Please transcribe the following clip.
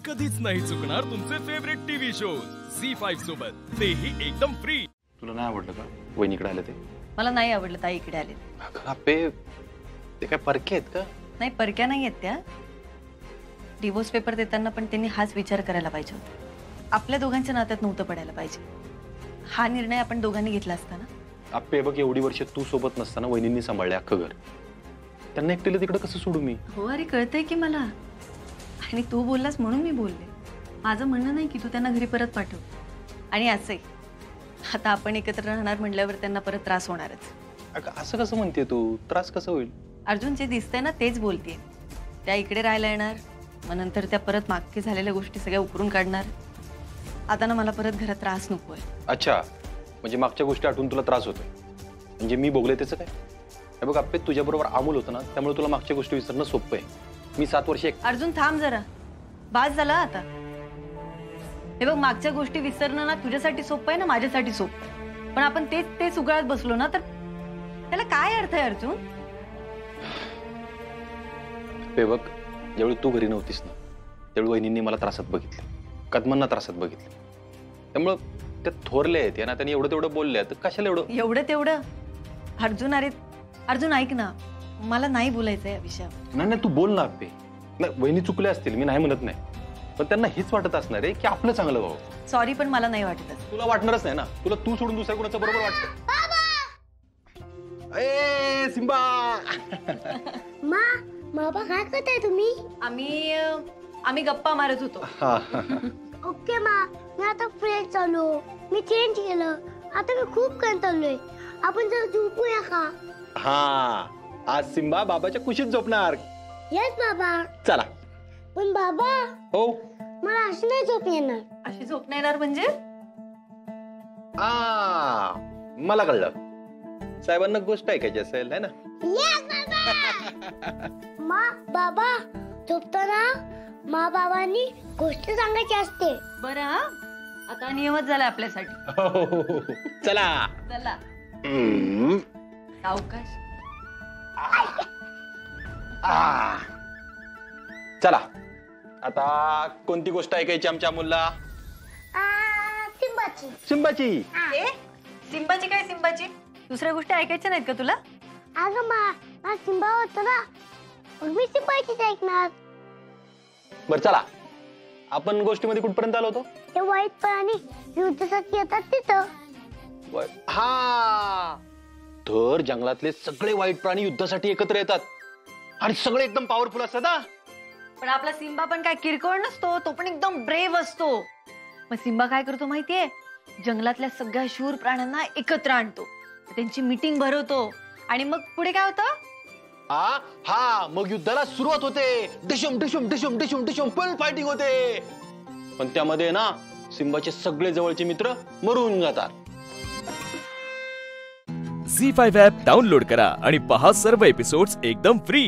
कधीच नाही चुकणार तुमचे फेवरेट टीव्ही शोज झी5 सोबत, तेही एकदम फ्री। तुला नाही आवडलं का वहिनीकडे आले ते? मला नाही आवडलं ताई इकडे आले। अबे ते काय परके आहेत का? नाही परक्या नाही आहेत त्या। डिवोर्स पेपर देताना पण त्यांनी हाच विचार करायला पाहिजे होता। आपल्या दोघांच्या नात्यात नव्हतं पडायला पाहिजे। हा निर्णय आपण दोघांनी घेतला असता ना। अप्पे बघ एवढी वर्ष तू सोबत नसताना वहिनींनी सांभाळले अख्खं घर, त्यांना एकटीला तिकडे कसं सोडू मी? हो अरे कळतंय की मला, आणि तू बोललास म्हणून मी बोलले। माझं म्हणणं नाही की तू त्यांना घरी परत पाठव। आणि असंही आता आपण एकत्र राहणार म्हटल्यावर त्यांना परत त्रास होणारच। असं कसं म्हणते तू? त्रास कसं होईल? अर्जुन जे दिसतंय ना तेच बोलतेय। त्या इकडे राहायला येणार, मग नंतर त्या परत मागे झालेल्या गोष्टी सगळ्या उकरून काढणार। आता ना मला परत घरात त्रास नकोय। अच्छा, म्हणजे मागच्या गोष्टी आठवून तुला त्रास होतोय? म्हणजे मी भोगले त्याचं काय? हे बघ अप्पे, तुझ्याबरोबर अमोल होतं ना, त्यामुळे तुला मागच्या गोष्टी विसरणं सोपं आहे। मी 7 वर्ष अर्जुन थांब जरा, बास झाला आता। हे बघ मागच्या गोष्टी विसरणं ना तुझ्यासाठी सोपं आहे ना माझ्यासाठी सोपं आहे, पण आपण तेच उगाळत बसलो ना तर त्याला काय अर्थ आहे अर्जुन? हे बघ, ज्यावेळी तू घरी नव्हतीस ना त्यावेळी वहिनींनी मला त्रासात बघितलं, कदमांना त्रासात बघितलं। त्यामुळं ते थोरले आहेत ना, त्यांनी एवढं तेवढं बोलले तर कशाला एवढं तेवढं? अर्जुन अरे अर्जुन ऐक ना, मला नाही बोलायचं या विषयावर। नाही तू बोल ना अप्पे। नाही वहिनी चुकले असतील, मी नाही म्हणत नाही, पण त्यांना हेच वाटत असणार आहे की आपलं चांगलं व्हावं। सॉरी पण मला नाही वाटत। तुला वाटणारच नाही ना, तुला तू सोडून दुसऱ्या कोणाचं बरोबर वाटतं? ए सिम्बा बाबा काय करताय तुम्ही? आम्ही गप्पा मारत होतो। ओके मा, मी आता फ्रेश झालो, मी चेंज केलं, आता मी खूप कंटाळलोय। आपण जरा झोपूया का? हा, आज सिम्बा बाबाच्या कुशीत झोपणार। येस बाबा। चला। पण बाबा हो, मला अशी नाही झोप येणार। अशी झोप नाही येणार म्हणजे? मला कळलं, साहेबांना गोष्ट ऐकायची असेल है ना? येस बाबा। बाबा झोपताना बाबांनी गोष्ट सांगायची असते। बरं हा, आता नियमच झाला आपल्यासाठी। चला चला सावकाश। चला, आता कोणती गोष्ट ऐकायची आमच्या मुलला? सिम्बाची। सिम्बाची? सिम्बाची काय सिम्बाची? दुसऱ्या गोष्टी ऐकायच्या नाहीत का तुला? अगं मा सिम्बा होता ना, मग मी सिम्बाचीच ऐकणार। बर चला, आपण गोष्टीमध्ये कुठपर्यंत आलो होतो? ते वाईट प्राणी युद्धासाठी येतात तिथं। हा, तर जंगलातले सगळे वाईट प्राणी युद्धासाठी एकत्र येतात आणि सगळे एकदम पॉवरफुल असतात। पण आपला सिम्बा पण काय किरकोळ नसतो, तो पण एकदम ब्रेव असतो। मग सिम्बा काय करतो माहितीये? जंगलातल्या सगळ्या शूर प्राण्यांना एकत्र आणतो, त्यांची मीटिंग भरवतो, आणि मग पुढे काय होतं? हा, मग युद्धाला सुरुवात होते। डिशुम डिशुम डिशुम डिशुम डिशुम फुल फायटिंग होते। पण त्यामध्ये ना सिम्बाचे सगळे जवळचे मित्र मरून जातात। झी5 ॲप डाउनलोड करा आणि पहा सर्व एपिसोड्स एकदम फ्री।